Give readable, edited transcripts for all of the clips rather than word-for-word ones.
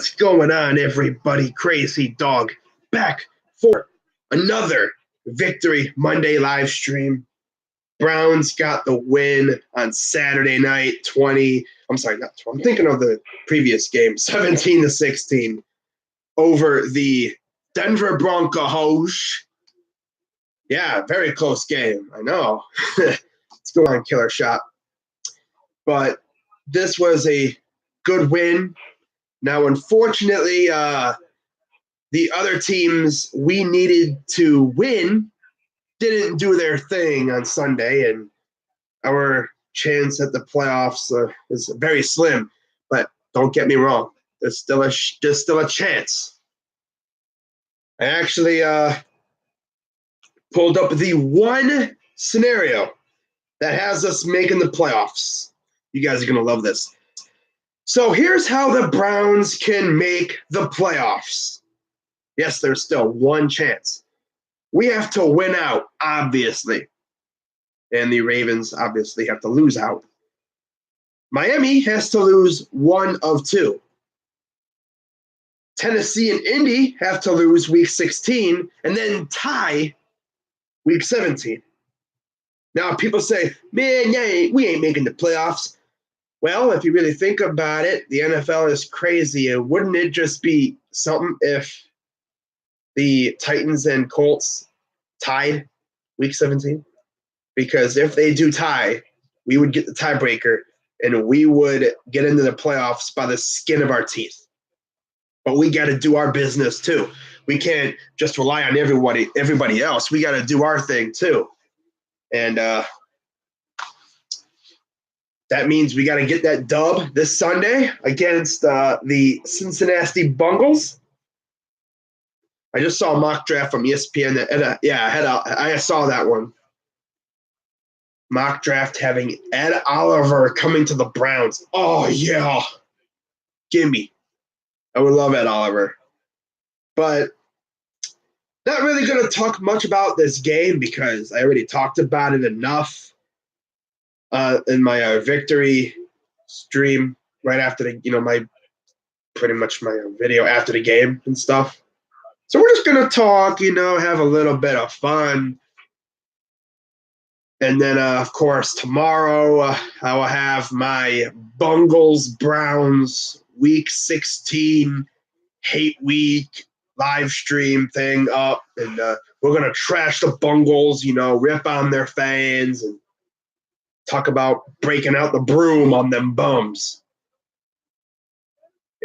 What's going on, everybody? Crazy Dog back for another Victory Monday live stream. Browns got the win on Saturday night, 20. I'm sorry, not 20. I'm thinking of the previous game, 17-16 over the Denver Broncos. Yeah, very close game. I know. Let's go on, Killer Shot. But this was a good win. Now, unfortunately, the other teams we needed to win didn't do their thing on Sunday, and our chance at the playoffs is very slim. But don't get me wrong, there's still a chance. I actually pulled up the one scenario that has us making the playoffs. You guys are going to love this. So here's how the Browns can make the playoffs. Yes, there's still one chance. We have to win out, obviously. And the Ravens obviously have to lose out. Miami has to lose one of two. Tennessee and Indy have to lose week 16 and then tie week 17. Now, people say, man, we ain't making the playoffs. Well, if you really think about it, the NFL is crazy. And wouldn't it just be something if the Titans and Colts tied week 17? Because if they do tie, we would get the tiebreaker and we would get into the playoffs by the skin of our teeth. But we got to do our business too. We can't just rely on everybody else. We got to do our thing too. And that means we got to get that dub this Sunday against the Cincinnati Bengals. I just saw a mock draft from ESPN. I saw that one. Mock draft having Ed Oliver coming to the Browns. Oh, yeah. Gimme. I would love Ed Oliver. But not really going to talk much about this game because I already talked about it enough in my victory stream right after the, my video after the game and stuff. So we're just going to talk, have a little bit of fun. And then, of course, tomorrow I will have my Bengals-Browns Week 16 Hate Week live stream thing up. And we're going to trash the Bengals, rip on their fans and talk about breaking out the broom on them bums.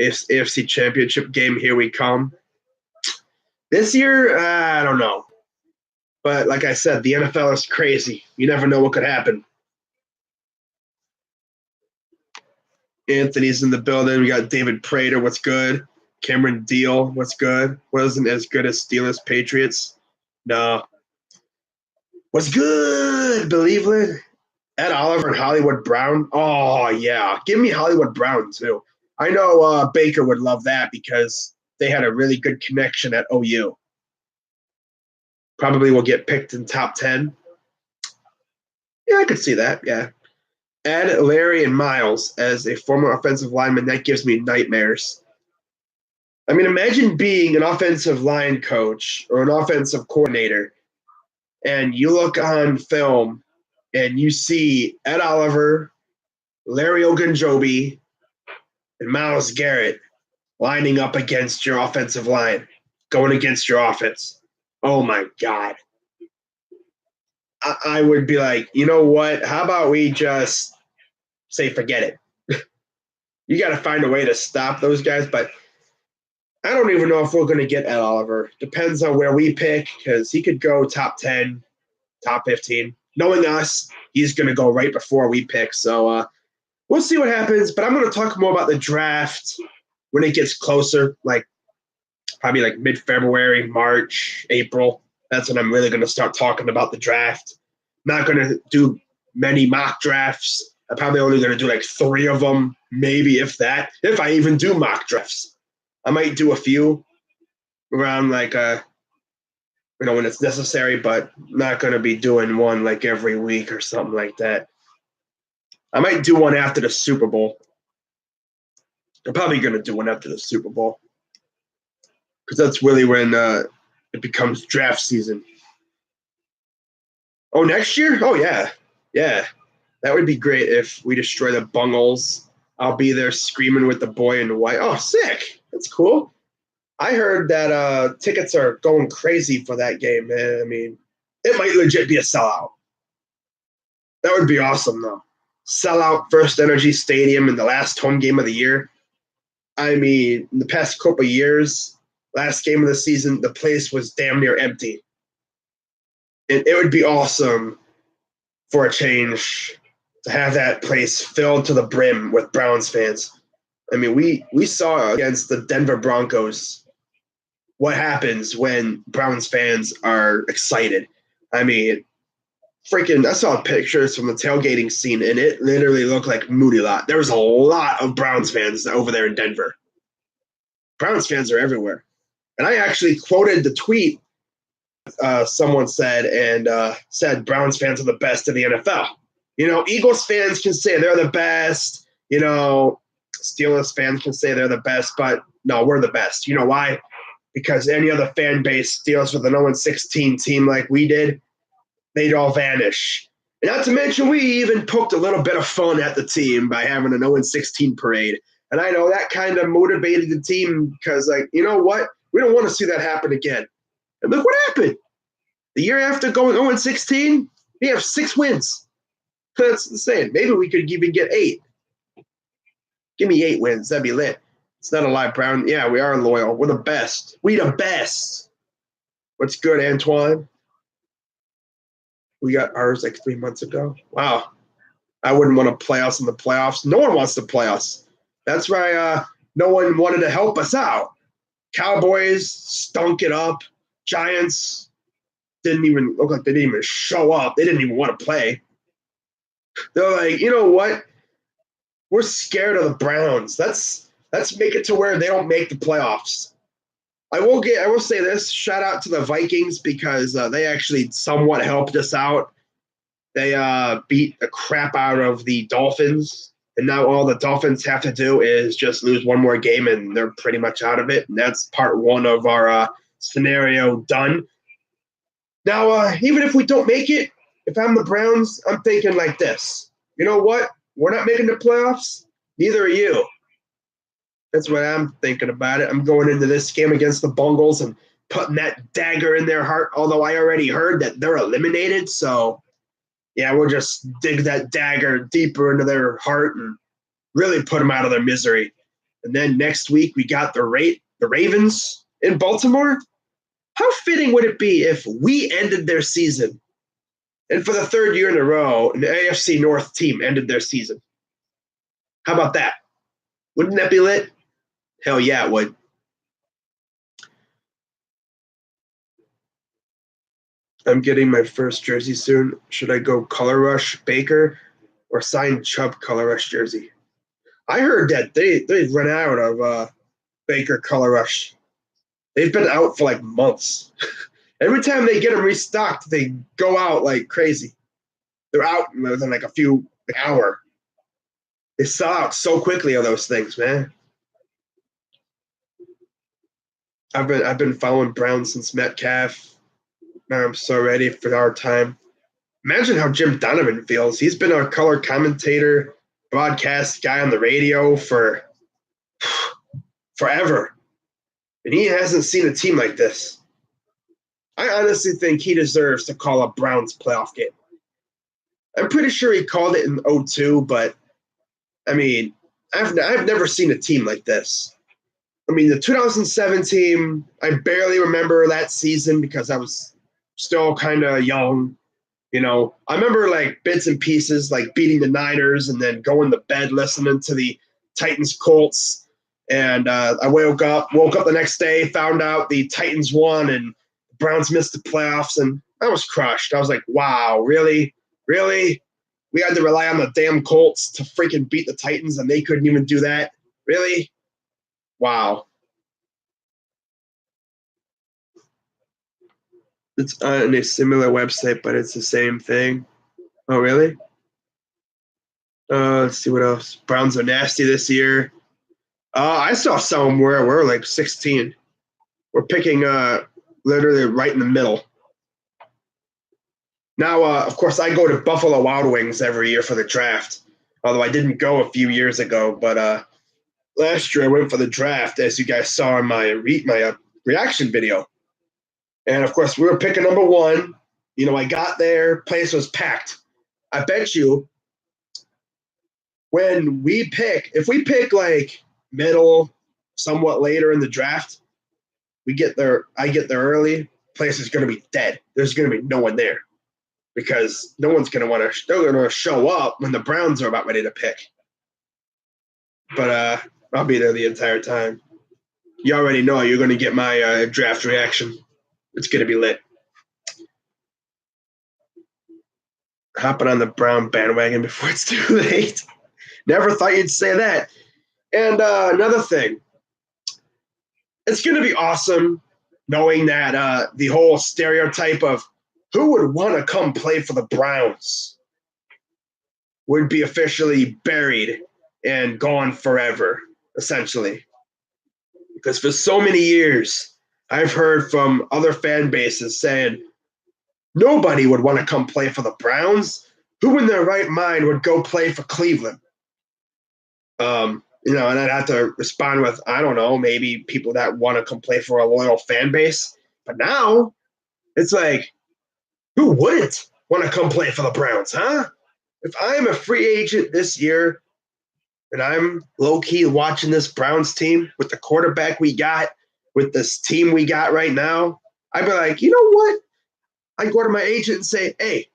AFC Championship game, here we come. This year, I don't know. But like I said, the NFL is crazy. You never know what could happen. Anthony's in the building. We got David Prater. What's good? Cameron Deal. What's good? Wasn't as good as Steelers Patriots. No. What's good, Believeland? Ed Oliver and Hollywood Brown. Oh, yeah. Give me Hollywood Brown, too. I know Baker would love that because they had a really good connection at OU. Probably will get picked in top 10. Yeah, I could see that, yeah. Ed, Larry, and Miles as a former offensive lineman, that gives me nightmares. I mean, imagine being an offensive line coach or an offensive coordinator, and you look on film and you see Ed Oliver, Larry Ogunjobi, and Myles Garrett lining up against your offensive line, going against your offense. Oh, my God. I would be like, you know what? How about we just say forget it? You got to find a way to stop those guys. But I don't even know if we're going to get Ed Oliver. Depends on where we pick because he could go top 10, top 15. Knowing us, he's going to go right before we pick. So we'll see what happens. But I'm going to talk more about the draft when it gets closer, probably like mid-February, March, April. That's when I'm really going to start talking about the draft. I'm not going to do many mock drafts. I'm probably only going to do like 3 of them, maybe if that. If I even do mock drafts. I might do a few around when it's necessary, but not going to be doing one like every week or something like that. I might do one after the Super Bowl. They're probably going to do one after the Super Bowl because that's really when it becomes draft season. Oh, next year? Oh, yeah. Yeah. That would be great if we destroy the Bungles. I'll be there screaming with the boy in white. Oh, sick. That's cool. I heard that tickets are going crazy for that game, man. I mean, it might legit be a sellout. That would be awesome, though. Sellout First Energy Stadium in the last home game of the year. I mean, in the past couple of years, last game of the season, the place was damn near empty. It would be awesome for a change to have that place filled to the brim with Browns fans. I mean, we saw against the Denver Broncos what happens when Browns fans are excited. I mean, I saw pictures from the tailgating scene, and it literally looked like Moody Lot. There was a lot of Browns fans over there in Denver. Browns fans are everywhere. And I actually quoted the tweet someone said, and said Browns fans are the best in the NFL. Eagles fans can say they're the best. Steelers fans can say they're the best, but no, we're the best. You know why? Because any other fan base steals with an 0-16 team like we did, they'd all vanish. And not to mention, we even poked a little bit of fun at the team by having an 0-16 parade. And I know that kind of motivated the team because, you know what? We don't want to see that happen again. And look what happened. The year after going 0-16, we have 6 wins. That's insane. Maybe we could even get 8. Give me 8 wins. That'd be lit. It's not a lie, Brown. Yeah, we are loyal. We're the best. We the best. What's good, Antoine? We got ours 3 months ago. Wow. I wouldn't want to play us in the playoffs. No one wants to play us. That's why no one wanted to help us out. Cowboys stunk it up. Giants didn't even look like they didn't even show up. They didn't even want to play. They're like, you know what? We're scared of the Browns. Let's make it to where they don't make the playoffs. I will say this. Shout out to the Vikings because they actually somewhat helped us out. They beat the crap out of the Dolphins. And now all the Dolphins have to do is just lose one more game and they're pretty much out of it. And that's part 1 of our scenario done. Now, even if we don't make it, if I'm the Browns, I'm thinking like this. You know what? We're not making the playoffs. Neither are you. That's what I'm thinking about it. I'm going into this game against the Bungles and putting that dagger in their heart, although I already heard that they're eliminated. So, yeah, we'll just dig that dagger deeper into their heart and really put them out of their misery. And then next week we got the Ravens in Baltimore. How fitting would it be if we ended their season and for the 3rd year in a row, an AFC North team ended their season? How about that? Wouldn't that be lit? Hell yeah, it would. I'm getting my first jersey soon. Should I go Color Rush Baker or sign Chubb Color Rush jersey? I heard that they've run out of Baker Color Rush. They've been out for months. Every time they get them restocked, they go out like crazy. They're out within a few hour. They sell out so quickly of those things, man. I've been following Brown since Metcalf. Now I'm so ready for our time. Imagine how Jim Donovan feels. He's been our color commentator, broadcast guy on the radio for forever. And he hasn't seen a team like this. I honestly think he deserves to call a Browns playoff game. I'm pretty sure he called it in 2002, but I mean, I've never seen a team like this. I mean, the 2007 team, I barely remember that season because I was still kind of young. I remember bits and pieces, beating the Niners and then going to bed listening to the Titans Colts. And I woke up the next day, found out the Titans won and the Browns missed the playoffs, and I was crushed. I was like, wow, really? Really? We had to rely on the damn Colts to freaking beat the Titans, and they couldn't even do that? Really? Wow. It's on a similar website, but it's the same thing. Oh, really? Let's see what else. Browns are nasty this year. I saw some where we're like 16. We're picking literally right in the middle. Now, of course, I go to Buffalo Wild Wings every year for the draft. Although I didn't go a few years ago, but last year I went for the draft, as you guys saw in my reaction video. And of course, we were picking number one. You know, I got there, place was packed. I bet you if we pick like middle, somewhat later in the draft, I get there early, place is going to be dead. There's going to be no one there because no one's going to they're going to show up when the Browns are about ready to pick. But I'll be there the entire time. You already know you're going to get my draft reaction. It's going to be lit. Hopping on the Brown bandwagon before it's too late. Never thought you'd say that. And another thing, it's going to be awesome knowing that the whole stereotype of who would want to come play for the Browns would be officially buried and gone forever, essentially. Because for so many years, I've heard from other fan bases saying nobody would want to come play for the Browns. Who in their right mind would go play for Cleveland? And I'd have to respond with, I don't know, maybe people that want to come play for a loyal fan base. But now it's like, who wouldn't want to come play for the Browns, huh? If I'm a free agent this year and I'm low key watching this Browns team with the quarterback we got, with this team we got right now, I'd be like, you know what? I'd go to my agent and say, hey,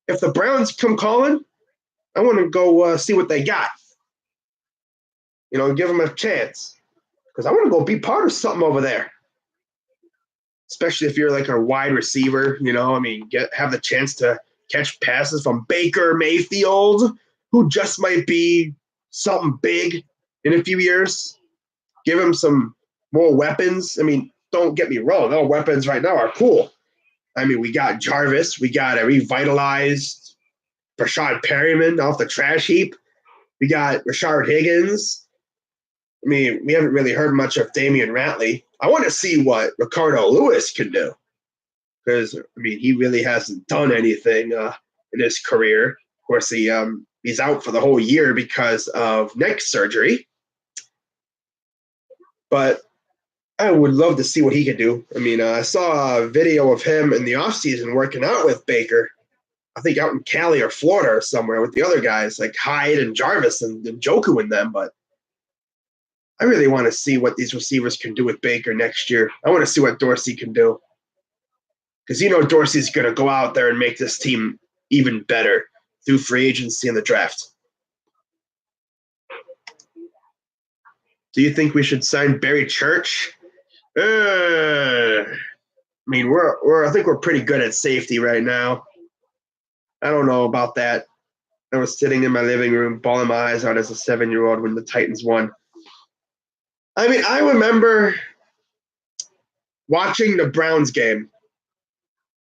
if the Browns come calling, I want to go see what they got. Give them a chance because I want to go be part of something over there. Especially if you're like a wide receiver, have the chance to catch passes from Baker Mayfield, who just might be something big in a few years. Give him some more weapons. Don't get me wrong, our weapons right now are cool. We got Jarvis, we got a revitalized Rashad Perryman off the trash heap. We got Rashard Higgins. We haven't really heard much of Damian Ratley. I want to see what Ricardo Lewis can do because, he really hasn't done anything in his career. Of course, he's out for the whole year because of neck surgery. But I would love to see what he could do. I saw a video of him in the offseason working out with Baker. I think out in Cali or Florida or somewhere with the other guys like Hyde and Jarvis and Njoku and them. But I really want to see what these receivers can do with Baker next year. I want to see what Dorsey can do. Because Dorsey's going to go out there and make this team even better through free agency and the draft. Do you think we should sign Barry Church? I think we're pretty good at safety right now. I don't know about that. I was sitting in my living room, bawling my eyes out as a 7-year-old when the Titans won. I remember watching the Browns game.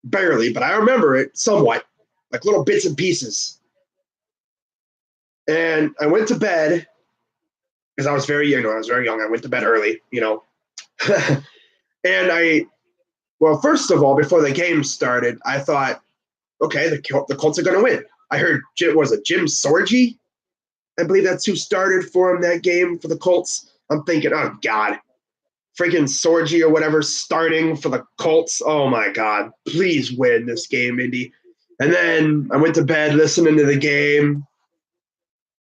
Barely, but I remember it somewhat, like little bits and pieces. And I went to bed because I was very young. I went to bed early, And first of all, before the game started, I thought, okay, the Colts are going to win. I heard, Jim Sorgi? I believe that's who started for him that game for the Colts. I'm thinking, oh, God, freaking Sorgi or whatever starting for the Colts. Oh, my God, please win this game, Indy. And then I went to bed listening to the game,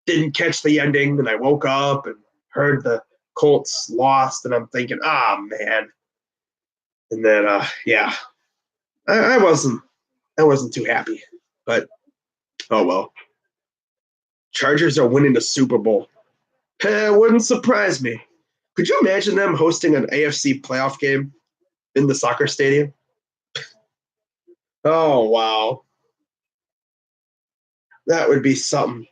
didn't catch the ending, and I woke up and heard the Colts lost, and I'm thinking, man. And then, I wasn't too happy, but oh well. Chargers are winning the Super Bowl. It wouldn't surprise me. Could you imagine them hosting an AFC playoff game in the soccer stadium? Oh, wow. That would be something.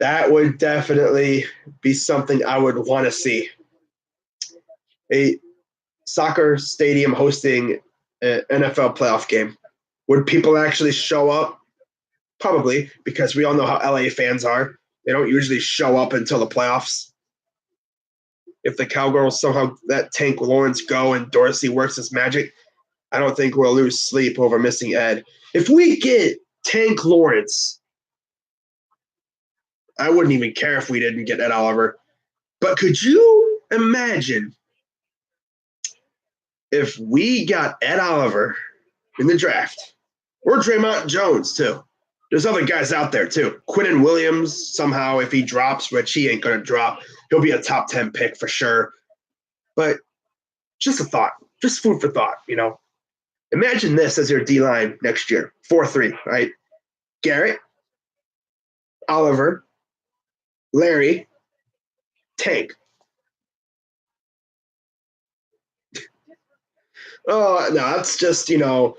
That would definitely be something I would want to see. A soccer stadium hosting an NFL playoff game. Would people actually show up? Probably, because we all know how LA fans are. They don't usually show up until the playoffs. if the Cowgirls somehow let Tank Lawrence go and Dorsey works his magic, I don't think we'll lose sleep over missing Ed. If we get Tank Lawrence, I wouldn't even care if we didn't get Ed Oliver. But could you imagine if we got Ed Oliver in the draft, or Draymond Jones too? There's other guys out there too. Quinnen Williams, somehow, if he drops, which he ain't going to drop, he'll be a top 10 pick for sure. But just a thought, just food for thought, you know. Imagine this as your D-line next year, 4-3, right? Garrett, Oliver, Larry, Tank. Oh, no, that's just, you know,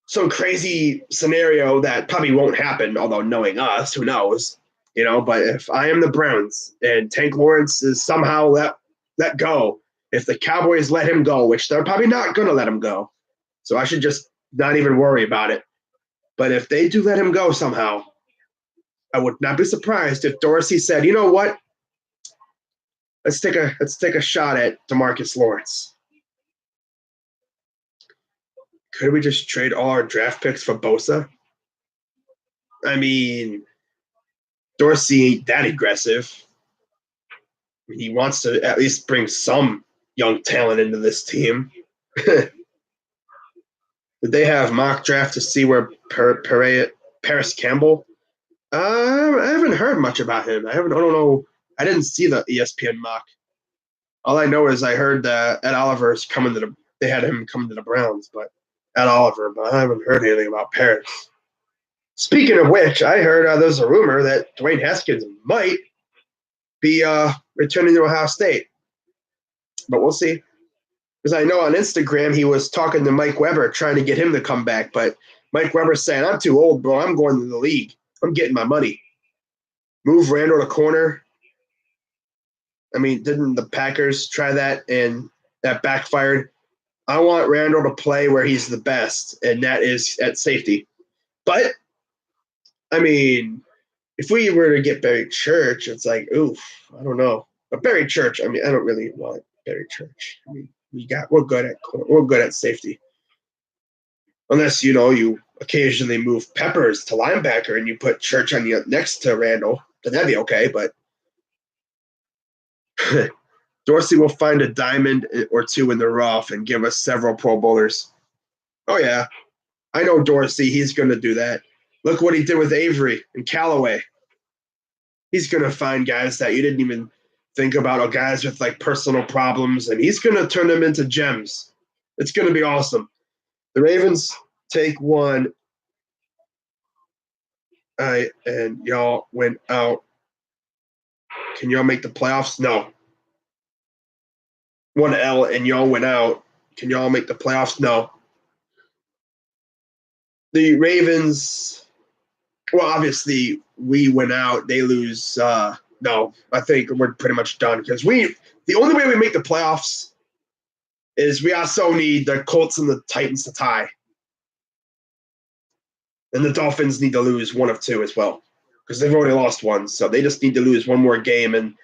some crazy scenario that probably won't happen, although knowing us, who knows, you know. But if I am the Browns and Tank Lawrence is somehow let go, if the Cowboys let him go, which they're probably not going to let him go, so I should just not even worry about it. But if they do let him go somehow, I would not be surprised if Dorsey said, you know what? Let's take a shot at DeMarcus Lawrence. Could we just trade all our draft picks for Bosa? I mean, Dorsey ain't that aggressive. He wants to at least bring some young talent into this team. Did they have mock draft to see where Paris Campbell? I haven't heard much about him. I don't know. I didn't see the ESPN mock. All I know is I heard that Ed Oliver's coming to they had him coming to the Browns, but Ed Oliver, but I haven't heard anything about Paris. Speaking of which, I heard there's a rumor that Dwayne Haskins might be returning to Ohio State, but we'll see. Because I know on Instagram he was talking to Mike Weber, trying to get him to come back, but Mike Weber's saying, I'm too old, bro. I'm going to the league. I'm getting my money. Move Randall to corner. I mean, didn't the Packers try that and that backfired? I want Randall to play where he's the best, and that is at safety. But, I mean, if we were to get Barry Church, it's like, oof, I don't know. But Barry Church, I mean, I don't really want Barry Church. I mean, we're good at safety. Unless, you know, you occasionally move Peppers to linebacker and you put Church on the next to Randall, then that'd be okay. But Dorsey will find a diamond or two in the rough and give us several Pro Bowlers. Oh, yeah. I know Dorsey. He's going to do that. Look what he did with Avery and Callaway. He's going to find guys that you didn't even think about, or guys with like personal problems, and he's going to turn them into gems. It's going to be awesome. The Ravens take one. And y'all went out. Can y'all make the playoffs? No. 1 L and y'all went out. Can y'all make the playoffs? No. The Ravens, well, obviously we went out. They lose. No, I think we're pretty much done because the only way we make the playoffs is we also need the Colts and the Titans to tie. And the Dolphins need to lose one of two as well because they've already lost one. So they just need to lose one more game.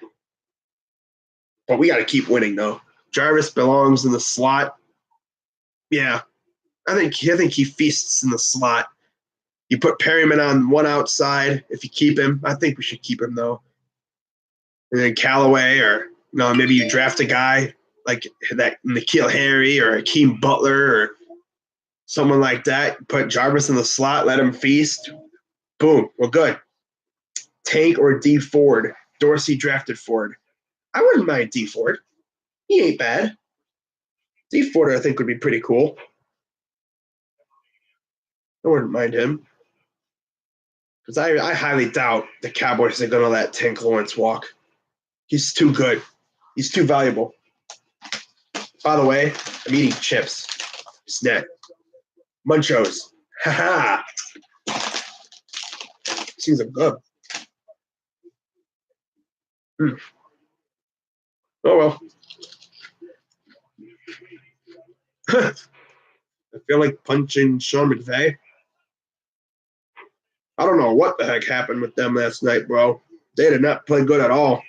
But we got to keep winning, though. Jarvis belongs in the slot. Yeah, I think he feasts in the slot. You put Perryman on one outside if you keep him. I think we should keep him, though. And then Callaway, or maybe you draft a guy like that N'Keal Harry or Hakeem Butler or someone like that. Put Jarvis in the slot, let him feast. Boom, we're good. Tank or D Ford. Dorsey drafted Ford. I wouldn't mind D Ford. He ain't bad. D Ford, I think, would be pretty cool. I wouldn't mind him. Because I highly doubt the Cowboys are going to let Tank Lawrence walk. He's too good. He's too valuable. By the way, I'm eating chips. Snack. Munchos. Ha ha. These are good. Oh, well. I feel like punching Sean McVay. I don't know what the heck happened with them last night, bro. They did not play good at all.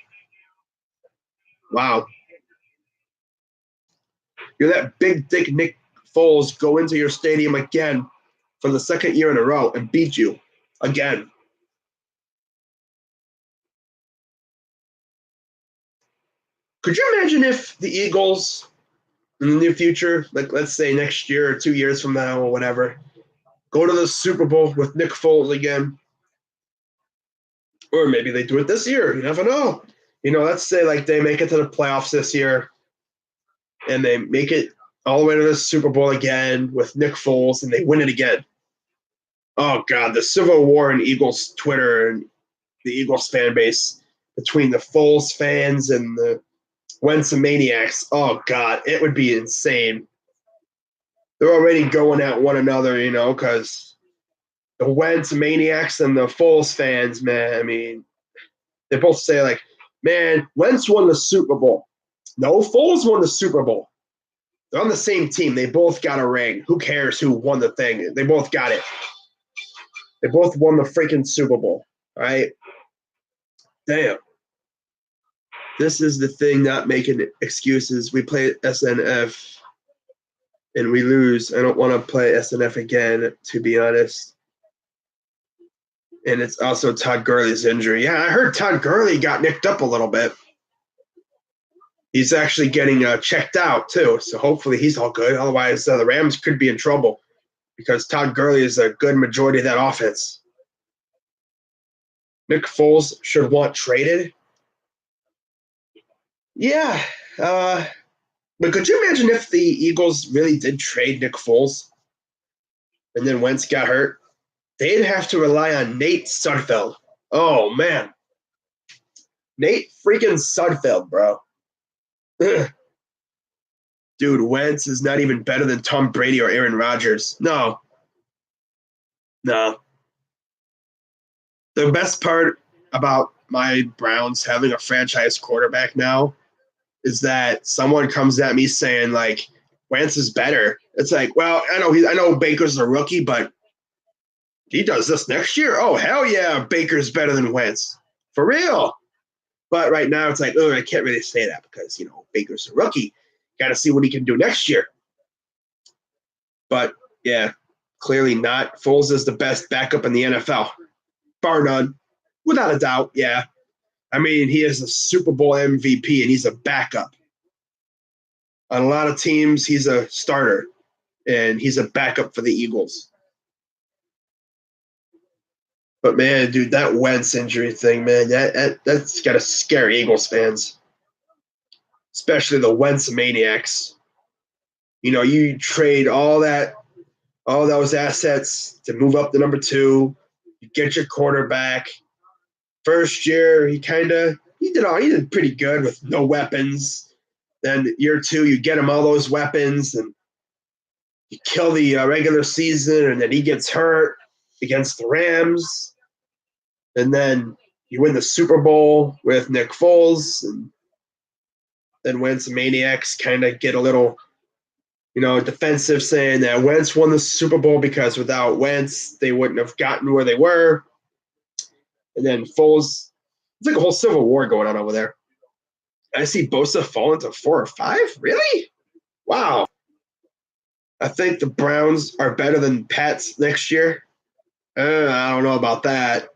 Wow. You're that big dick Nick Foles go into your stadium again for the second year in a row and beat you again. Could you imagine if the Eagles in the near future, like let's say next year or 2 years from now or whatever, go to the Super Bowl with Nick Foles again? Or maybe they do it this year. You never know. Let's say like they make it to the playoffs this year and they make it all the way to the Super Bowl again with Nick Foles and they win it again. Oh God, the civil war in Eagles Twitter and the Eagles fan base between the Foles fans and the Wentz maniacs. Oh God, it would be insane. They're already going at one another, because the Wentz maniacs and the Foles fans, man. I mean, they both say like, man, Wentz won the Super Bowl. No, Foles won the Super Bowl. They're on the same team. They both got a ring. Who cares who won the thing? They both got it. They both won the freaking Super Bowl. All right. Damn. This is the thing, not making excuses. We play SNF and we lose. I don't want to play SNF again, to be honest. And it's also Todd Gurley's injury. Yeah, I heard Todd Gurley got nicked up a little bit. He's actually getting checked out, too. So hopefully he's all good. Otherwise, the Rams could be in trouble because Todd Gurley is a good majority of that offense. Nick Foles should want traded. Yeah. But could you imagine if the Eagles really did trade Nick Foles and then Wentz got hurt? They'd have to rely on Nate Sudfeld. Oh, man. Nate freaking Sudfeld, bro. Dude, Wentz is not even better than Tom Brady or Aaron Rodgers. No. The best part about my Browns having a franchise quarterback now is that someone comes at me saying, like, Wentz is better. It's like, well, I know Baker's a rookie, but he does this next year. Oh, hell yeah, Baker's better than Wentz. For real. But right now it's like, oh, I can't really say that because, Baker's a rookie. Got to see what he can do next year. But, yeah, clearly not. Foles is the best backup in the NFL. Bar none. Without a doubt, yeah. I mean, he is a Super Bowl MVP, and he's a backup. On a lot of teams, he's a starter, and he's a backup for the Eagles. But, man, dude, that Wentz injury thing, man, that's got to scare Eagles fans, especially the Wentz maniacs. You trade all those assets to move up to number 2. You get your quarterback. First year, he did pretty good with no weapons. Then year 2, you get him all those weapons, and you kill the regular season, and then he gets hurt against the Rams. And then you win the Super Bowl with Nick Foles, and then Wentz maniacs kind of get a little, defensive, saying that Wentz won the Super Bowl because without Wentz, they wouldn't have gotten where they were. And then Foles, it's like a whole civil war going on over there. I see Bosa falling to 4 or 5? Really? Wow. I think the Browns are better than Pats next year. I don't know about that.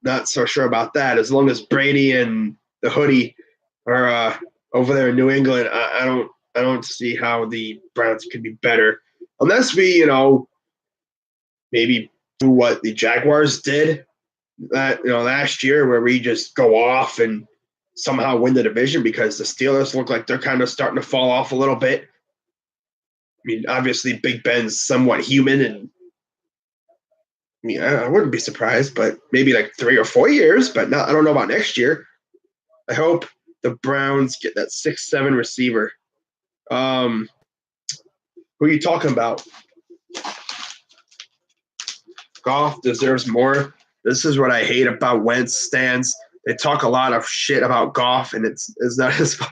Not so sure about that. As long as Brady and the hoodie are over there in New England, I don't see how the Browns can be better unless we, maybe do what the Jaguars did last year, where we just go off and somehow win the division because the Steelers look like they're kind of starting to fall off a little bit. I mean, obviously Big Ben's somewhat human, and I wouldn't be surprised, but maybe like 3 or 4 years, but I don't know about next year. I hope the Browns get that 6'7" receiver. Who are you talking about? Goff deserves more. This is what I hate about Wentz stands. They talk a lot of shit about Goff, and it's not his fault.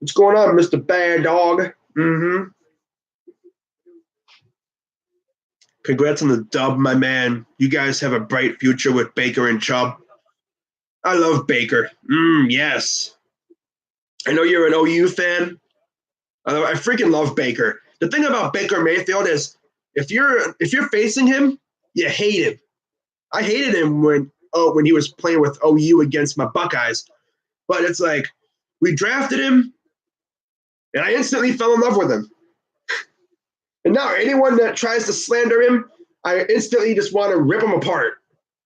What's going on, Mr. Bad Dog? Mm-hmm. Congrats on the dub, my man. You guys have a bright future with Baker and Chubb. I love Baker. Yes. I know you're an OU fan. I freaking love Baker. The thing about Baker Mayfield is if you're facing him, you hate him. I hated him when he was playing with OU against my Buckeyes. But it's like we drafted him, and I instantly fell in love with him. And now anyone that tries to slander him, I instantly just want to rip him apart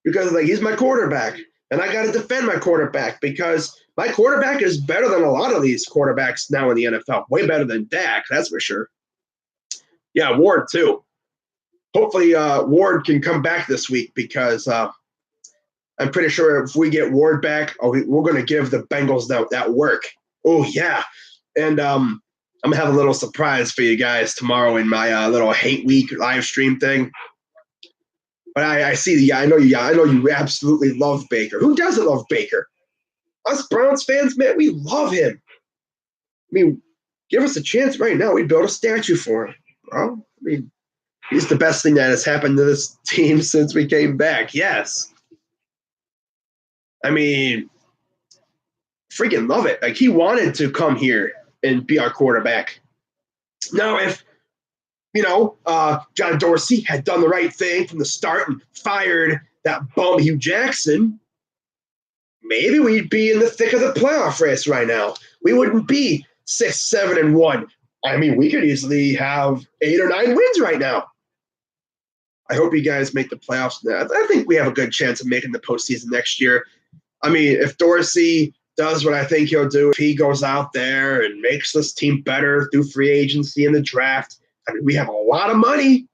because like he's my quarterback, and I got to defend my quarterback because my quarterback is better than a lot of these quarterbacks now in the NFL. Way better than Dak, that's for sure. Yeah, Ward too. Hopefully Ward can come back this week because I'm pretty sure if we get Ward back, we're going to give the Bengals that work. Oh, yeah. And I'm going to have a little surprise for you guys tomorrow in my little hate week live stream thing. But I see I know you absolutely love Baker. Who doesn't love Baker? Us Browns fans, man, we love him. I mean, give us a chance right now. We'd build a statue for him, bro. I mean, he's the best thing that has happened to this team since we came back. Yes. I mean, freaking love it. Like, he wanted to come here and be our quarterback. Now, if, John Dorsey had done the right thing from the start and fired that bum Hugh Jackson, maybe we'd be in the thick of the playoff race right now. We wouldn't be 6-7-1. I mean, we could easily have 8 or 9 wins right now. I hope you guys make the playoffs. I think we have a good chance of making the postseason next year. I mean, if Dorsey does what I think he'll do, if he goes out there and makes this team better through free agency and the draft, I mean, we have a lot of money.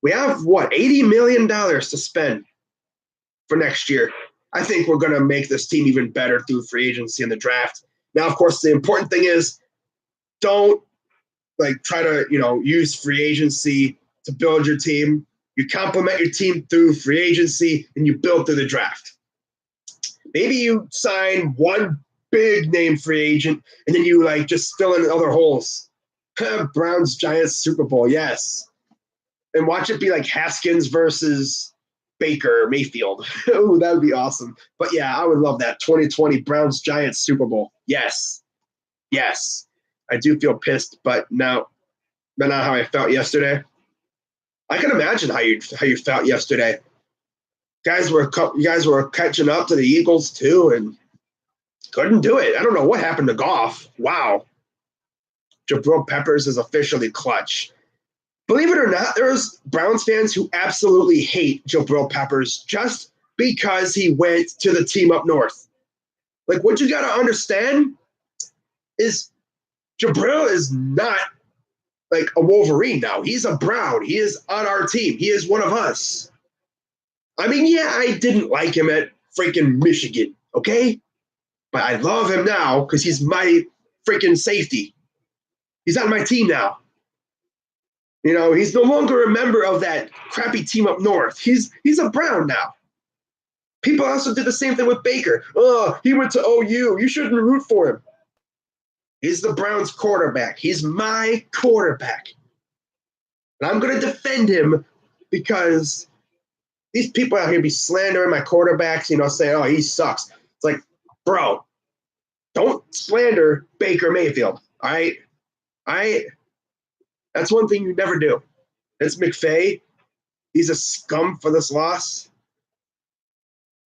We have, $80 million to spend for next year. I think we're going to make this team even better through free agency and the draft. Now, of course, the important thing is don't try to, use free agency to build your team. You complement your team through free agency and you build through the draft. Maybe you sign one big name free agent and then you just fill in other holes. Browns Giants Super Bowl, yes. And watch it be like Haskins versus Baker Mayfield. Oh, that would be awesome. But yeah, I would love that. 2020 Browns Giants Super Bowl. Yes. Yes. I do feel pissed, but not how I felt yesterday. I can imagine how you felt yesterday. You guys were catching up to the Eagles too and couldn't do it. I don't know what happened to Goff. Wow. Jabril Peppers is officially clutch. Believe it or not, there's Browns fans who absolutely hate Jabril Peppers just because he went to the team up north. What you got to understand is Jabril is not a Wolverine now. He's a Brown. He is on our team. He is one of us. I mean, yeah, I didn't like him at freaking Michigan, okay? But I love him now because he's my freaking safety. He's on my team now. He's no longer a member of that crappy team up north. He's a Brown now. People also did the same thing with Baker. Oh, he went to OU. You shouldn't root for him. He's the Browns quarterback. He's my quarterback. And I'm going to defend him because these people out here be slandering my quarterbacks, saying, oh, he sucks. It's like, bro, don't slander Baker Mayfield, all right? That's one thing you never do. It's McVay. He's a scum for this loss.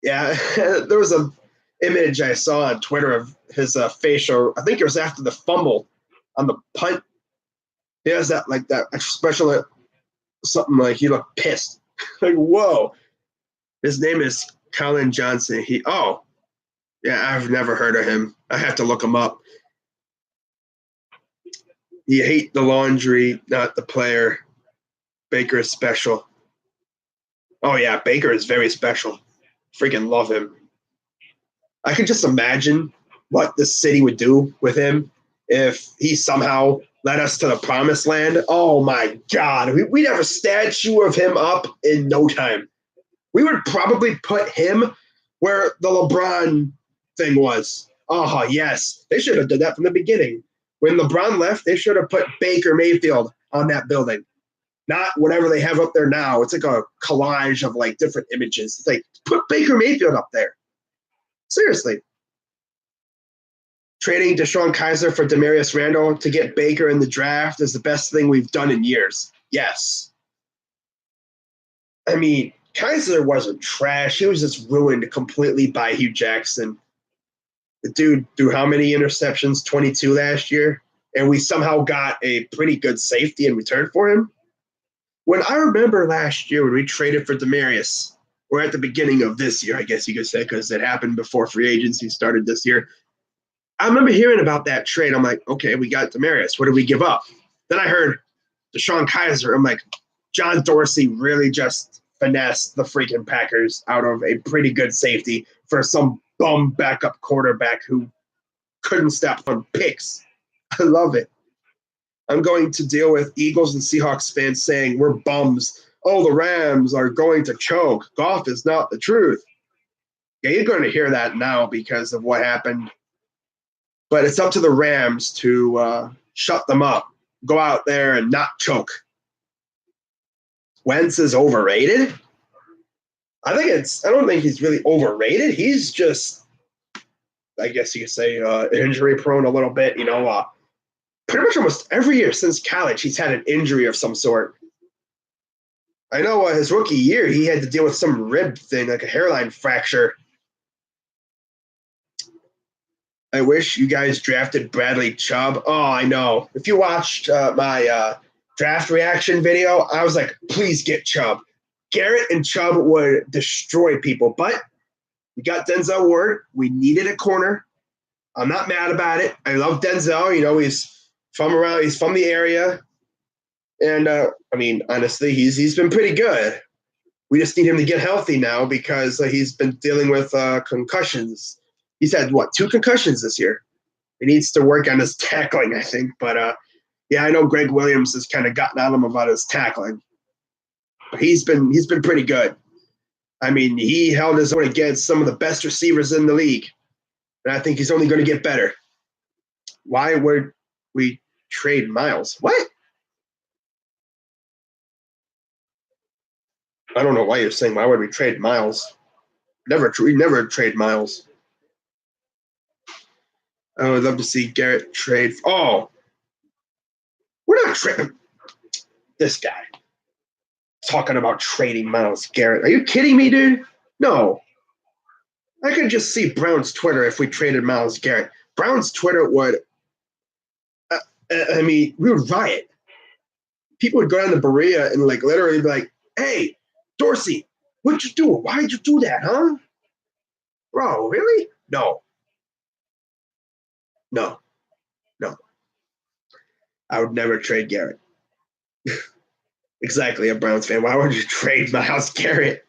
Yeah, there was an image I saw on Twitter of his facial. I think it was after the fumble on the punt. He has that expression, something like he looked pissed. Whoa. His name is Colin Johnson. Yeah, I've never heard of him. I have to look him up. You hate the laundry, not the player. Baker is special. Oh, yeah, Baker is very special. Freaking love him. I could just imagine what the city would do with him if he somehow led us to the promised land. Oh, my God. We'd have a statue of him up in no time. We would probably put him where the LeBron thing was. Oh, yes. They should have done that from the beginning. When LeBron left, they should have put Baker Mayfield on that building, not whatever they have up there now. It's like a collage of different images. It's put Baker Mayfield up there. Seriously. Trading DeShone Kizer for Demarius Randall to get Baker in the draft is the best thing we've done in years. Yes. I mean, Kizer wasn't trash. He was just ruined completely by Hugh Jackson. The dude threw how many interceptions? 22 last year. And we somehow got a pretty good safety in return for him. When I remember last year when we traded for Demarius, or at the beginning of this year, I guess you could say, because it happened before free agency started this year. I remember hearing about that trade. I'm like, okay, we got Demarius. What did we give up? Then I heard DeShone Kizer. I'm like, John Dorsey really just finessed the freaking Packers out of a pretty good safety for some bum backup quarterback who couldn't stop on picks. I love it. I'm going to deal with Eagles and Seahawks fans saying we're bums. Oh, the Rams are going to choke. Golf is not the truth. Yeah, you're going to hear that now because of what happened. But it's up to the Rams to shut them up, go out there and not choke. Wentz is overrated? I don't think he's really overrated. He's just, I guess you could say, injury prone a little bit. Pretty much almost every year since college, he's had an injury of some sort. I know his rookie year, he had to deal with some rib thing, like a hairline fracture. I wish you guys drafted Bradley Chubb. Oh, I know. If you watched my draft reaction video, I was like, please get Chubb. Garrett and Chubb would destroy people, but we got Denzel Ward. We needed a corner. I'm not mad about it. I love Denzel. He's from the area. And, honestly, he's been pretty good. We just need him to get healthy now because he's been dealing with concussions. He's had, 2 concussions this year. He needs to work on his tackling, I think. But, I know Greg Williams has kind of gotten on him about his tackling. But he's been pretty good. I mean, he held his own against some of the best receivers in the league. And I think he's only going to get better. Why would we trade Miles? What? I don't know why you're saying, why would we trade Miles? We never trade Miles. I would love to see Garrett trade. Oh, we're not trading this guy. Talking about trading Miles Garrett. Are you kidding me, dude? No. I could just see Brown's Twitter if we traded Miles Garrett. Brown's Twitter would, we would riot. People would go down to Berea and literally be like, hey, Dorsey, what'd you do? Why'd you do that, huh? Bro, really? No. I would never trade Garrett. Exactly, a Browns fan. Why would you trade Myles Garrett?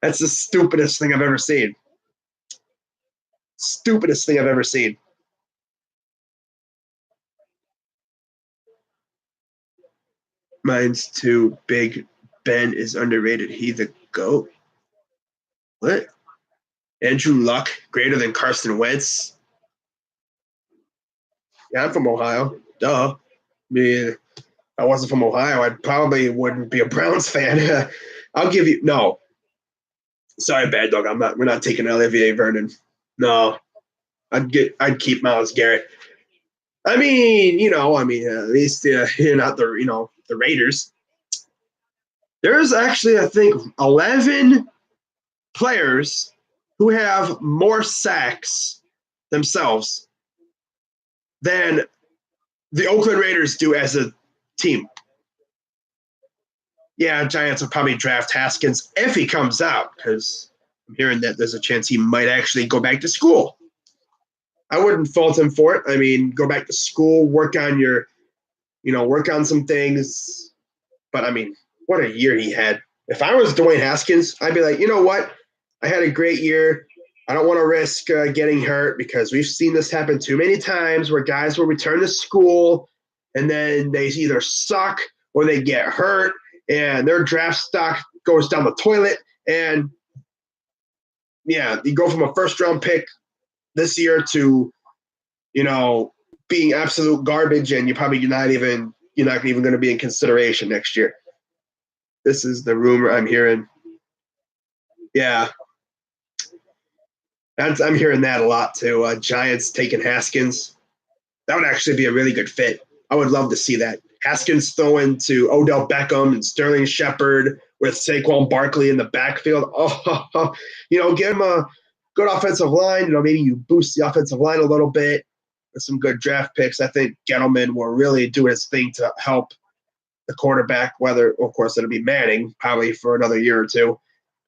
That's the stupidest thing I've ever seen. Stupidest thing I've ever seen. Mine's too big. Ben is underrated. He the GOAT. What? Andrew Luck greater than Carson Wentz? Yeah, I'm from Ohio. Duh. I mean, if I wasn't from Ohio, I probably wouldn't be a Browns fan. I'll give you no. Sorry, bad dog. We're not taking Olivier Vernon. No. I'd keep Myles Garrett. I mean, at least you're not the Raiders. There's actually, I think, 11 players who have more sacks themselves than the Oakland Raiders do as a team. Yeah, Giants will probably draft Haskins if he comes out because I'm hearing that there's a chance he might actually go back to school. I wouldn't fault him for it. I mean, go back to school, work on some things. But, what a year he had. If I was Dwayne Haskins, I'd be like, you know what? I had a great year. I don't want to risk getting hurt because we've seen this happen too many times where guys will return to school and then they either suck or they get hurt and their draft stock goes down the toilet. And, you go from a first-round pick this year to, being absolute garbage and you're not even going to be in consideration next year. This is the rumor I'm hearing. Yeah. I'm hearing that a lot too. Giants taking Haskins. That would actually be a really good fit. I would love to see that. Haskins throwing to Odell Beckham and Sterling Shepard with Saquon Barkley in the backfield. Oh, give him a good offensive line. Maybe you boost the offensive line a little bit with some good draft picks. I think Gettleman will really do his thing to help the quarterback, whether, of course, it'll be Manning probably for another year or two,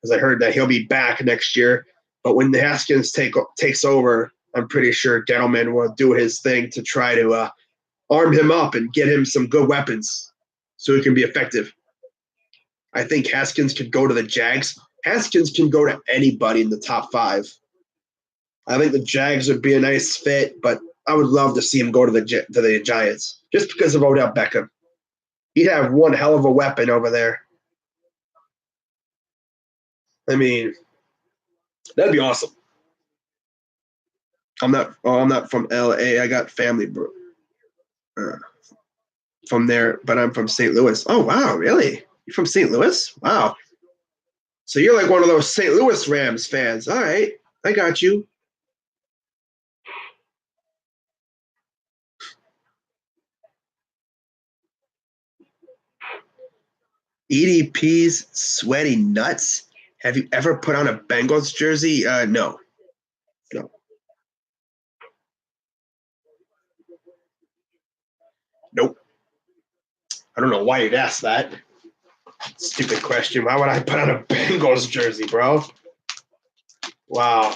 because I heard that he'll be back next year. But when the Haskins takes over, I'm pretty sure Gettleman will do his thing to try to arm him up and get him some good weapons so he can be effective. I think Haskins could go to the Jags. Haskins can go to anybody in the top 5. I think the Jags would be a nice fit, but I would love to see him go to the Giants just because of Odell Beckham. He'd have one hell of a weapon over there. I mean, that'd be awesome. I'm not from LA. I got family from there, but I'm from St. Louis. Oh, wow, really? You're from St. Louis? Wow. So you're like one of those St. Louis Rams fans. All right, I got you. EDP's sweaty nuts. Have you ever put on a Bengals jersey? No. Nope. I don't know why you'd ask that. Stupid question. Why would I put on a Bengals jersey, bro? Wow.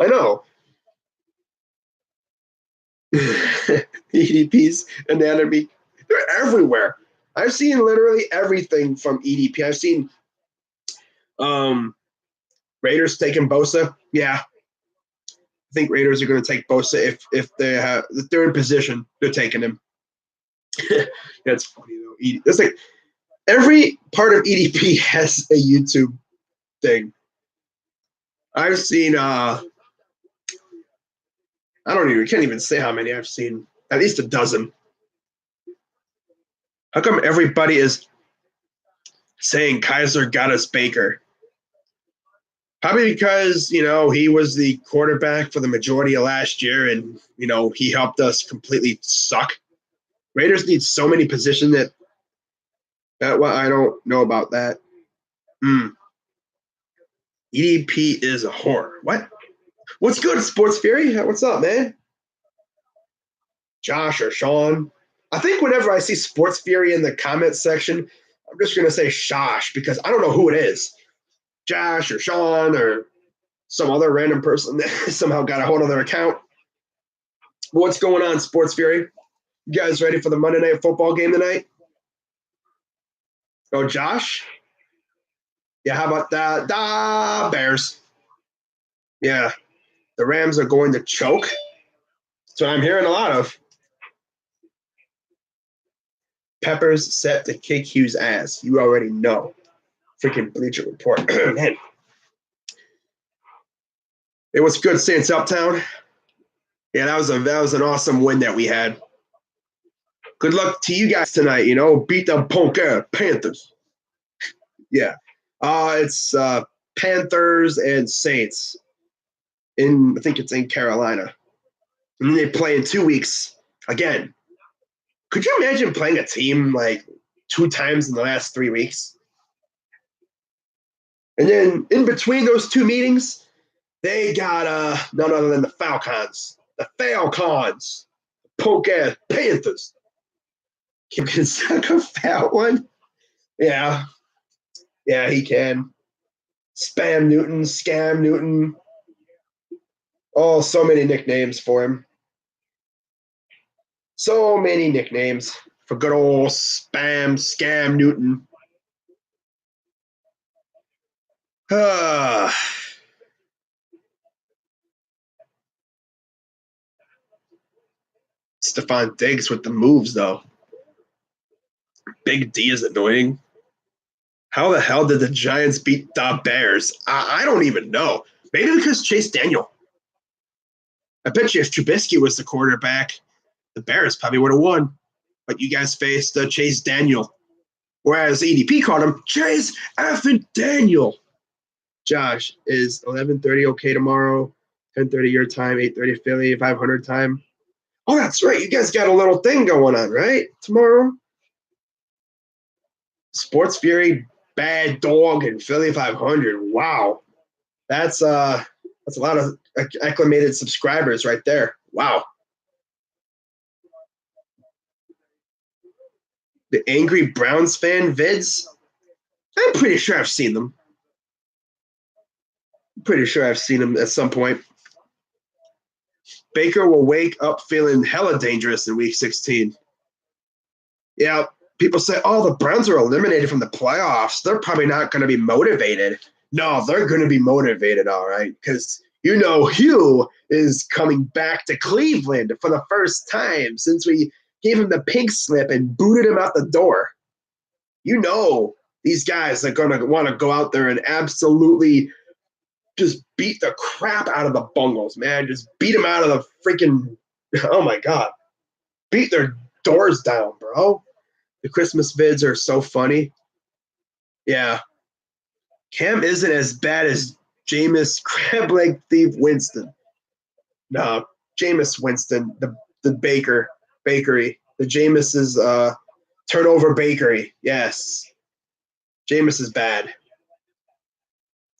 I know. EDP's anatomy. They're everywhere. I've seen literally everything from EDP. I've seen Raiders taking Bosa. Yeah. I think Raiders are going to take Bosa if they're in position. They're taking him. That's funny though. It's like every part of EDP has a YouTube thing. I've seen can't even say how many I've seen. At least a dozen. How come everybody is saying Kaiser got us Baker? Probably because, he was the quarterback for the majority of last year and, he helped us completely suck. Raiders need so many positions that I don't know about that. EDP is a whore. What? What's good, Sports Fury? What's up, man? Josh or Sean? I think whenever I see Sports Fury in the comments section, I'm just going to say Shosh because I don't know who it is. Josh or Sean or some other random person that somehow got a hold of their account. What's going on, Sports Fury? You guys ready for the Monday Night Football game tonight? Oh, Josh? Yeah, how about that? Da Bears. Yeah, the Rams are going to choke. That's what I'm hearing a lot of. Peppers set to kick Hughes' ass. You already know. Freaking Bleacher Report. Man. It was good Saints Uptown. Yeah, that was an awesome win that we had. Good luck to you guys tonight. Beat the punk Panthers. Yeah, it's Panthers and Saints. I think it's in Carolina, and then they play in 2 weeks again. Could you imagine playing a team like 2 times in the last 3 weeks? And then in between those 2 meetings, they got none other than the Falcons. The Falcons. Punk ass Panthers. Can suck a fat one? Yeah. Yeah, he can. Spam Newton, Scam Newton. Oh, so many nicknames for him. So many nicknames for good old Scam Newton. Stephon Diggs with the moves, though. Big D is annoying. How the hell did the Giants beat the Bears? I don't even know. Maybe because Chase Daniel. I bet you if Trubisky was the quarterback, the Bears probably would have won. But you guys faced Chase Daniel. Whereas EDP called him Chase effing Daniel. Josh, is 11:30 okay tomorrow? 10:30 your time, 8:30 Philly, 500 time. Oh, that's right. You guys got a little thing going on, right? Tomorrow? Sports Fury, Bad Dog, and Philly 500. Wow. That's a lot of acclimated subscribers right there. Wow. The Angry Browns fan vids. I'm pretty sure I've seen them. Pretty sure I've seen them at some point. Baker will wake up feeling hella dangerous in week 16. Yeah, people say, oh, the Browns are eliminated from the playoffs. They're probably not going to be motivated. No, they're going to be motivated, all right, because you know Hugh is coming back to Cleveland for the first time since we gave him the pink slip and booted him out the door. You know these guys are going to want to go out there and absolutely just beat the crap out of the Bungles, man. Just beat them out of the freaking, oh my God. Beat their doors down, bro. The Christmas vids are so funny. Yeah. Cam isn't as bad as Jameis Crab Leg Thief Winston. No, Jameis Winston, the bakery. The Jameis's turnover bakery. Yes. Jameis is bad.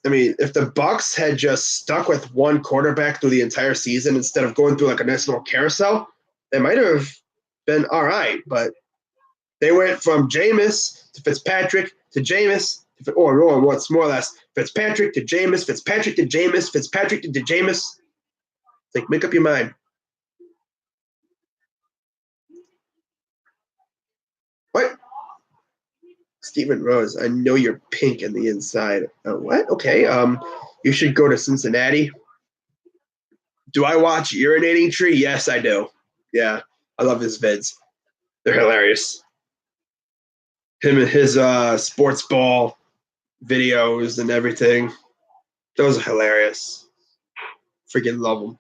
I mean, if the Bucs had just stuck with one quarterback through the entire season instead of going through like a national carousel, they might have been all right. But they went from Jameis to Fitzpatrick to Jameis, or what's more or less Fitzpatrick to Jameis, Fitzpatrick to Jameis, Fitzpatrick to Jameis. It's like, make up your mind. What? Stephen Rose, I know you're pink in the inside. What? Okay. You should go to Cincinnati. Do I watch Urinating Tree? Yes, I do. Yeah, I love his vids. They're hilarious. Him and his sports ball videos and everything. Those are hilarious. Freaking love them.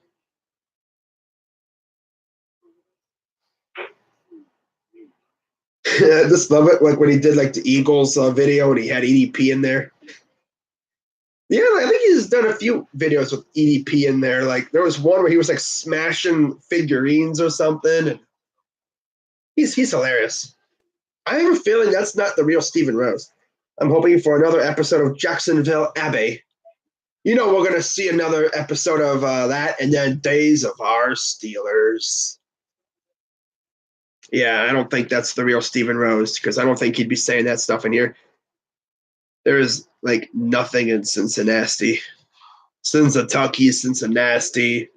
I just love it. Like when he did like the Eagles video and he had EDP in there. Yeah, I think he's done a few videos with EDP in there. Like there was one where he was like smashing figurines or something. And he's hilarious. I have a feeling that's not the real Stephen Rose. I'm hoping for another episode of Jacksonville Abbey. You know we're gonna see another episode of that, and then Days of Our Steelers. Yeah, I don't think that's the real Stephen Rose because I don't think he'd be saying that stuff in here. There's like nothing in Cincinnati. Cincinnati.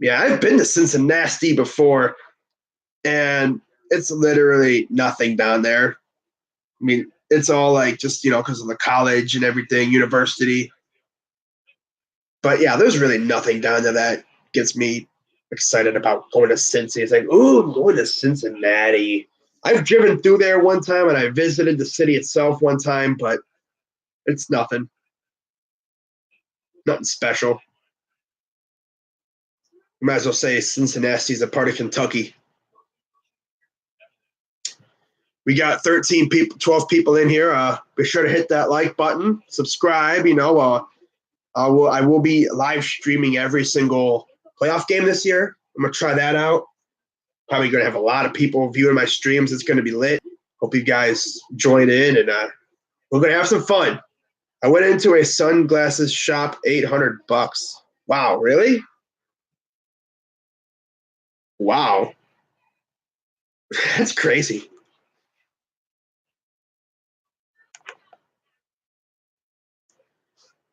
Yeah, I've been to Cincinnati before, and it's literally nothing down there. I mean, it's all like just, because of the college and everything, university. But yeah, there's really nothing down there that gets me excited about going to Cincy. It's like, ooh, I'm going to Cincinnati. I've driven through there one time and I visited the city itself one time, but it's nothing. Nothing special. You might as well say Cincinnati's a part of Kentucky. We got 13 people, 12 people in here. Be sure to hit that like button, subscribe. I will be live streaming every single playoff game this year. I'm gonna try that out. Probably gonna have a lot of people viewing my streams. It's gonna be lit. Hope you guys join in, and we're gonna have some fun. I went into a sunglasses shop, $800. Wow, really? Wow, that's crazy.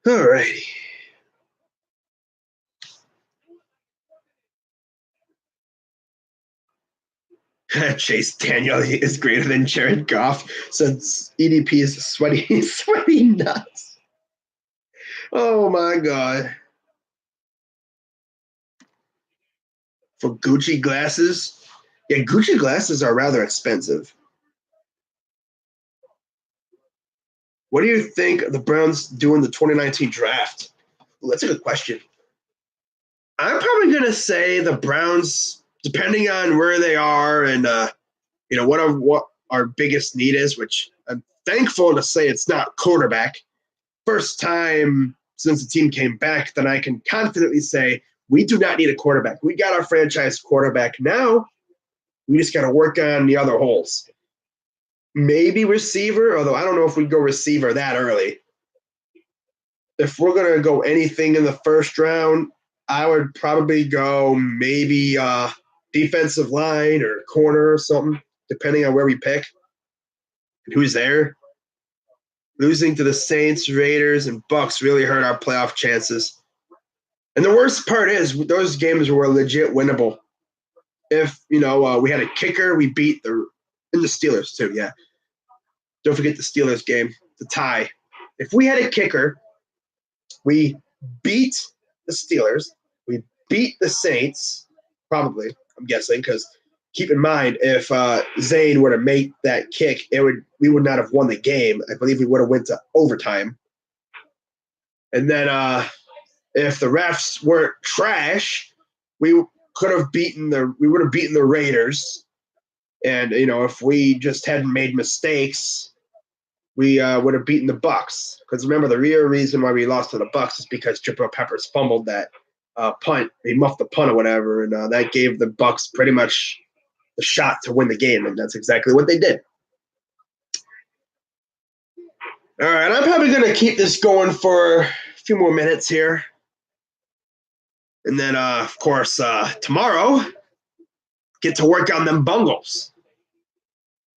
All righty. Chase Daniel is greater than Jared Goff since EDP is sweaty nuts. Oh my God. For Gucci glasses? Yeah, Gucci glasses are rather expensive. What do you think the Browns do in the 2019 draft? Well, that's a good question. I'm probably gonna say the Browns, depending on where they are and what our biggest need is, which I'm thankful to say it's not quarterback. First time since the team came back that I can confidently say we do not need a quarterback. We got our franchise quarterback now. We just got to work on the other holes. Maybe receiver, although I don't know if we'd go receiver that early. If we're going to go anything in the first round, I would probably go maybe defensive line or corner or something, depending on where we pick and who's there. Losing to the Saints, Raiders, and Bucks really hurt our playoff chances. And the worst part is those games were legit winnable. If we had a kicker, we beat the Steelers too. Yeah, don't forget the Steelers game, the tie. If we had a kicker, we beat the Steelers. We beat the Saints, probably. I'm guessing because keep in mind if Zane were to make that kick, we would not have won the game. I believe we would have went to overtime. And then if the refs weren't trash, we would have beaten the Raiders. And if we just hadn't made mistakes, we would have beaten the Bucks. Because remember, the real reason why we lost to the Bucks is because Jabril Peppers fumbled that punt. He muffed the punt or whatever, and that gave the Bucks pretty much the shot to win the game, and that's exactly what they did. All right, I'm probably going to keep this going for a few more minutes here. And then, of course, tomorrow, get to work on them bungles.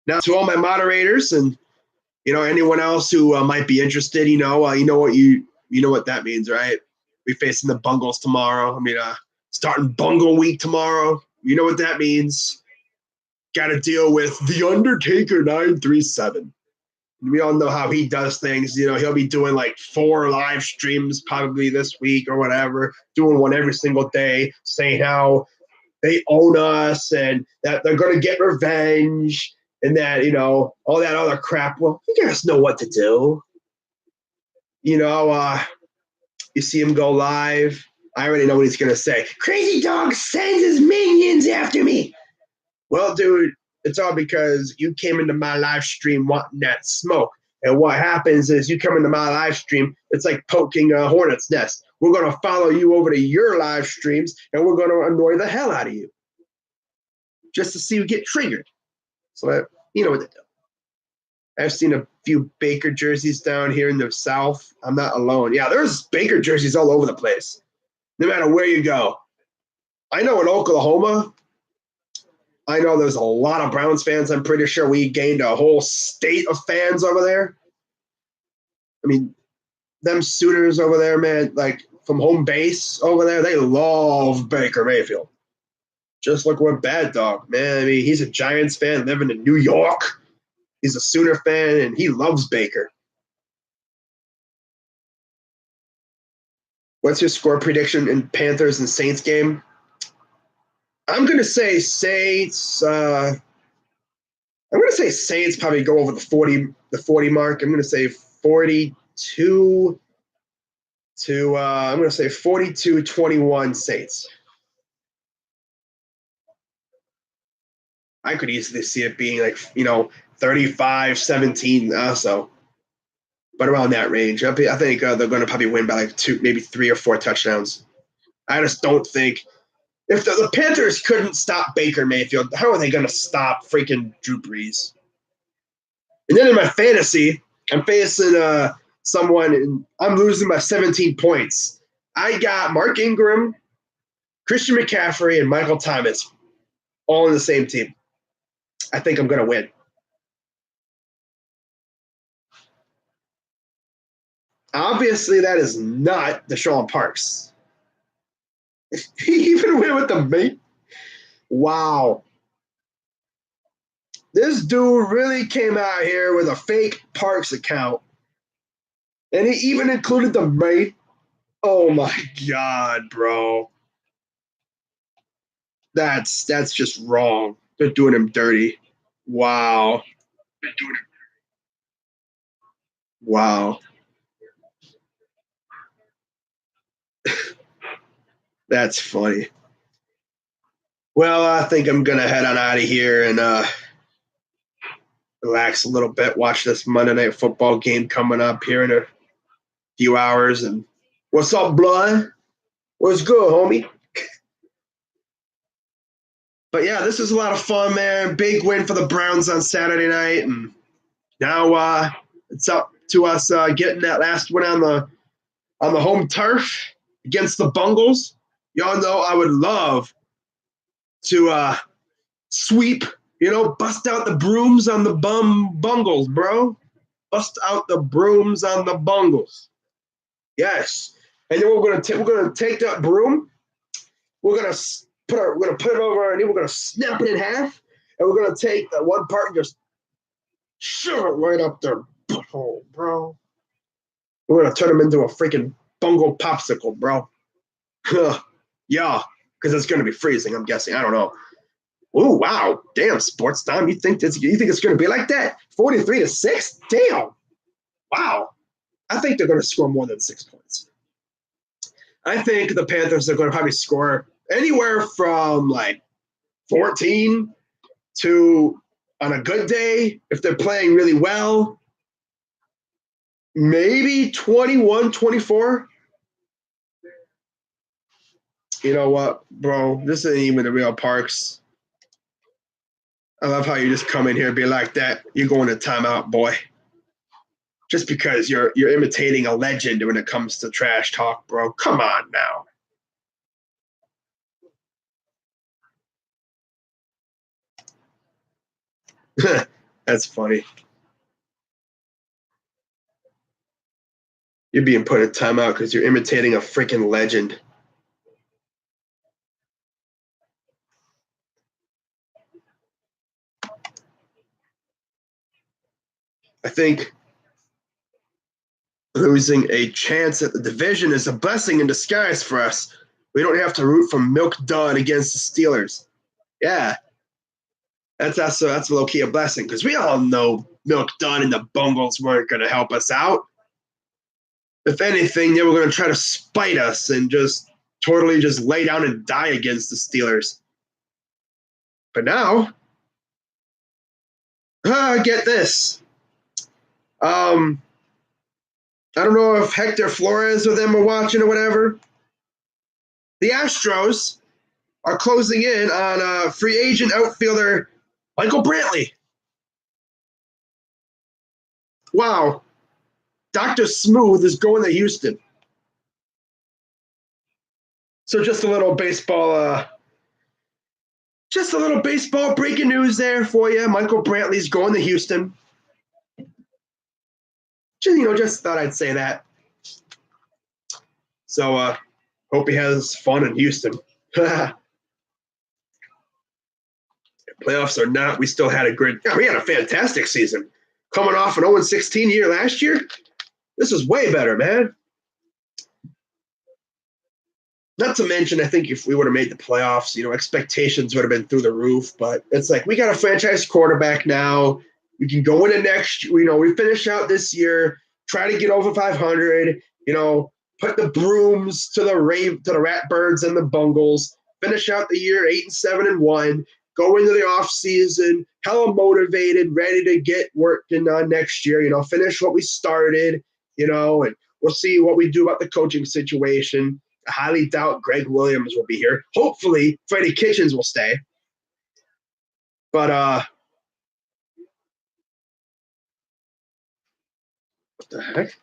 Now, to all my moderators and anyone else who might be interested, you know what that means, right? We're facing the Bungles tomorrow. I mean, starting Bungle Week tomorrow. You know what that means? Got to deal with the Undertaker 937. We all know how he does things. He'll be doing like 4 live streams probably this week or whatever, doing one every single day, saying how they own us and that they're going to get revenge and that, all that other crap. Well, you guys know what to do. You see him go live. I already know what he's going to say. Crazy Dog sends his minions after me. Well, dude, it's all because you came into my live stream wanting that smoke. And what happens is you come into my live stream, it's like poking a hornet's nest. We're going to follow you over to your live streams, and we're going to annoy the hell out of you just to see you get triggered. So, you know what to do. I've seen a few Baker jerseys down here in the South. I'm not alone. Yeah, there's Baker jerseys all over the place, no matter where you go. I know in Oklahoma, I know there's a lot of Browns fans. I'm pretty sure we gained a whole state of fans over there. I mean, them Sooners over there, man, like from home base over there, they love Baker Mayfield. Just look what Bad Dog, man. I mean, he's a Giants fan living in New York. He's a Sooner fan, and he loves Baker. What's your score prediction in Panthers and Saints game? I'm going to say Saints. I'm going to say Saints probably go over the 40 mark. I'm going to say 42 to I'm going to say 42-21 Saints. I could easily see it being like 35-17 also, but around that range. I think they're going to probably win by like 2, maybe 3 or 4 touchdowns. I just don't think if the Panthers couldn't stop Baker Mayfield, how are they going to stop freaking Drew Brees? And then in my fantasy, I'm facing someone, and I'm losing by 17 points. I got Mark Ingram, Christian McCaffrey, and Michael Thomas all in the same team. I think I'm going to win. Obviously, that is not Deshaun Parks. He even went with the mate. Wow. This dude really came out here with a fake Parks account. And he even included the mate. Oh my God, bro. That's just wrong. They're doing him dirty. Wow. Wow. That's funny. Well, I think I'm gonna head on out of here and relax a little bit. Watch this Monday Night Football game coming up here in a few hours. And what's up, blood? What's good, homie? But yeah, this is a lot of fun, man. Big win for the Browns on Saturday night, and now it's up to us getting that last win on the home turf against the Bungles. Y'all know I would love to sweep, bust out the brooms on the Bungles, bro. Bust out the brooms on the Bungles. Yes. And then we're gonna take that broom. We're gonna put it over, and then we're gonna snap it in half, and we're gonna take that one part and just shove it right up their butthole, bro. We're gonna turn them into a freaking bungle popsicle, bro. Yeah, because it's gonna be freezing. I'm guessing. I don't know. Oh wow, damn, sports time. You think it's gonna be like that? 43-6. Damn. Wow. I think they're gonna score more than 6 points. I think the Panthers are gonna probably score anywhere from like 14 to, on a good day, if they're playing really well, maybe 21, 24. You know what, bro? This isn't even the real Parks. I love how you just come in here and be like that. You're going to timeout, boy. Just because you're imitating a legend when it comes to trash talk, bro. Come on now. That's funny. You're being put in timeout because you're imitating a freaking legend. I think losing a chance at the division is a blessing in disguise for us. We don't have to root for Milk Dud against the Steelers. Yeah, that's a low key a blessing because we all know Milk Dud and the Bungles weren't going to help us out. If anything, they were going to try to spite us and just totally just lay down and die against the Steelers. But now, get this. I don't know if Hector Flores or them are watching or whatever. The Astros are closing in on free agent outfielder Michael Brantley. Wow. Dr. Smooth is going to Houston. So just a little baseball breaking news there for you. Michael Brantley's going to Houston. Just thought I'd say that. So hope he has fun in Houston. Playoffs or not, we still had we had a fantastic season. Coming off an 0-16 year last year, this is way better, man. Not to mention, I think if we would have made the playoffs, expectations would have been through the roof. But it's like we got a franchise quarterback now. We can go into next. We finish out this year, try to get over 500. Put the brooms to the Ratbirds and the Bungles. Finish out the year 8-7-1. Go into the off season, hella motivated, ready to get working on next year. Finish what we started. And we'll see what we do about the coaching situation. I highly doubt Greg Williams will be here. Hopefully, Freddie Kitchens will stay. But what the heck?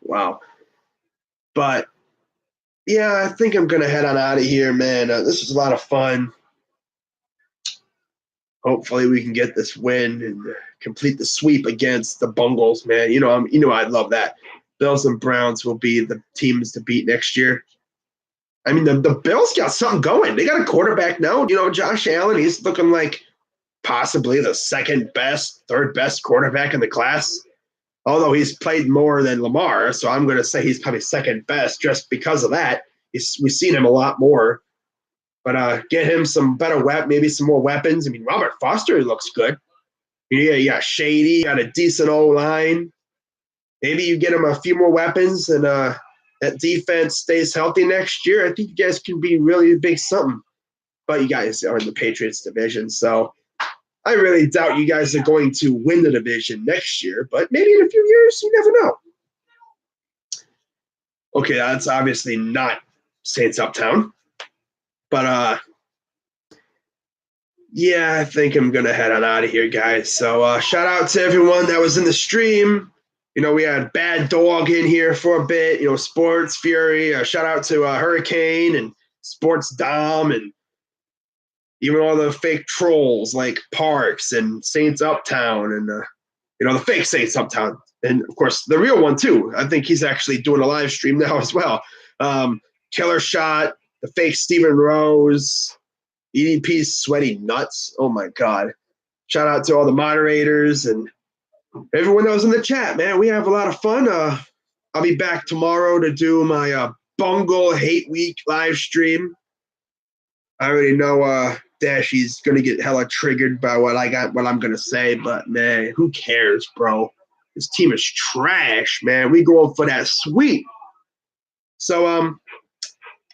Wow. But yeah, I think I'm gonna head on out of here, man. This was a lot of fun. Hopefully, we can get this win and complete the sweep against the Bungles, man. I'd love that. Bills and Browns will be the teams to beat next year. I mean, the Bills got something going. They got a quarterback now. Josh Allen, he's looking like possibly the second best, third best quarterback in the class. Although he's played more than Lamar, so I'm going to say he's probably second best just because of that. We've seen him a lot more. But get him some better maybe some more weapons. I mean, Robert Foster looks good. Yeah, you got Shady, got a decent O-line. Maybe you get him a few more weapons and that defense stays healthy next year, I think you guys can be really big something. But you guys are in the Patriots division, so I really doubt you guys are going to win the division next year. But maybe in a few years, you never know. Okay, that's obviously not Saints Uptown. But yeah, I think I'm gonna head on out of here, guys. So shout out to everyone that was in the stream. We had Bad Dog in here for a bit. Sports Fury. Shout out to Hurricane and Sports Dom, and even all the fake trolls like Parks and Saints Uptown, and the fake Saints Uptown, and of course the real one too. I think he's actually doing a live stream now as well. Killer Shot, the fake Steven Rose, EDP's Sweaty Nuts. Oh my God! Shout out to all the moderators and everyone that was in the chat, man. We have a lot of fun. I'll be back tomorrow to do my Bungle Hate Week live stream. I already know Dashy's gonna get hella triggered by what I'm gonna say, but man, who cares, bro? This team is trash, man. We going for that sweep. So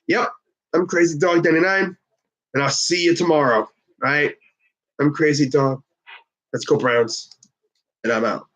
yep, I'm Crazy Dog 99, and I'll see you tomorrow. All right? I'm Crazy Dog. Let's go Browns. And I'm out.